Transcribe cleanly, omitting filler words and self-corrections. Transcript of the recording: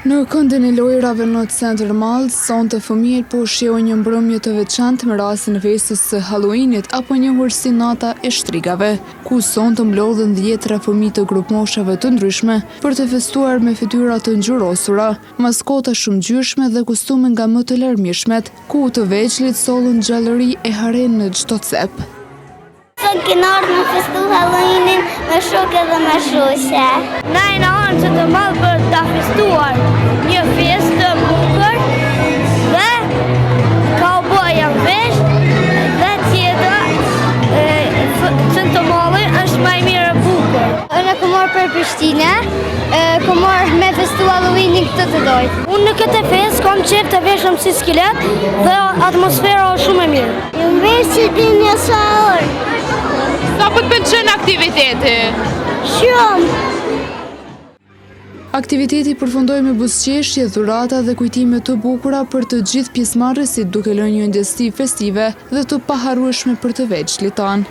Në këndin e lojrave në Centër Mall, sonte fëmijët po shijojnë një mbrëmje të veçantë me rastin e festës së Halloweenit apo njohur si Nata e Shtrigave, ku sonte mblodhen dhjetra fëmijë të grupmoshave të ndryshme për të festuar me fytyra të ngjyrosura, maskota shumë ngjyrshme dhe kostume nga më të larmishmet, ku të veçlit sollën gjallëri e haren në çdo cep. Sot kena ardhur me festu Halloweenin me shokë dhe me shoqe. Na jena ardhur që të madh për ta festuar një festë të bukur dhe cowboy janë vesh dhe tjetër Centër Malli është më mirë e bukur. Unë kam marrë për Prishtinë, kam marrë me festu Halloweenin këtë të doj. Unë në këtë festë kam qef të veshëm si skelet dhe atmosfera është shumë e mirë. Jam vesh që ti një sahur. Sa po të pëlqen aktiviteti? Shumë. Aktiviteti përfundoi me buzëqeshje, dhurata dhe kujtime të bukura për të gjithë pjesëmarrësit, duke lënë një ndjesi festive dhe të paharrueshme për të veçlit tanë.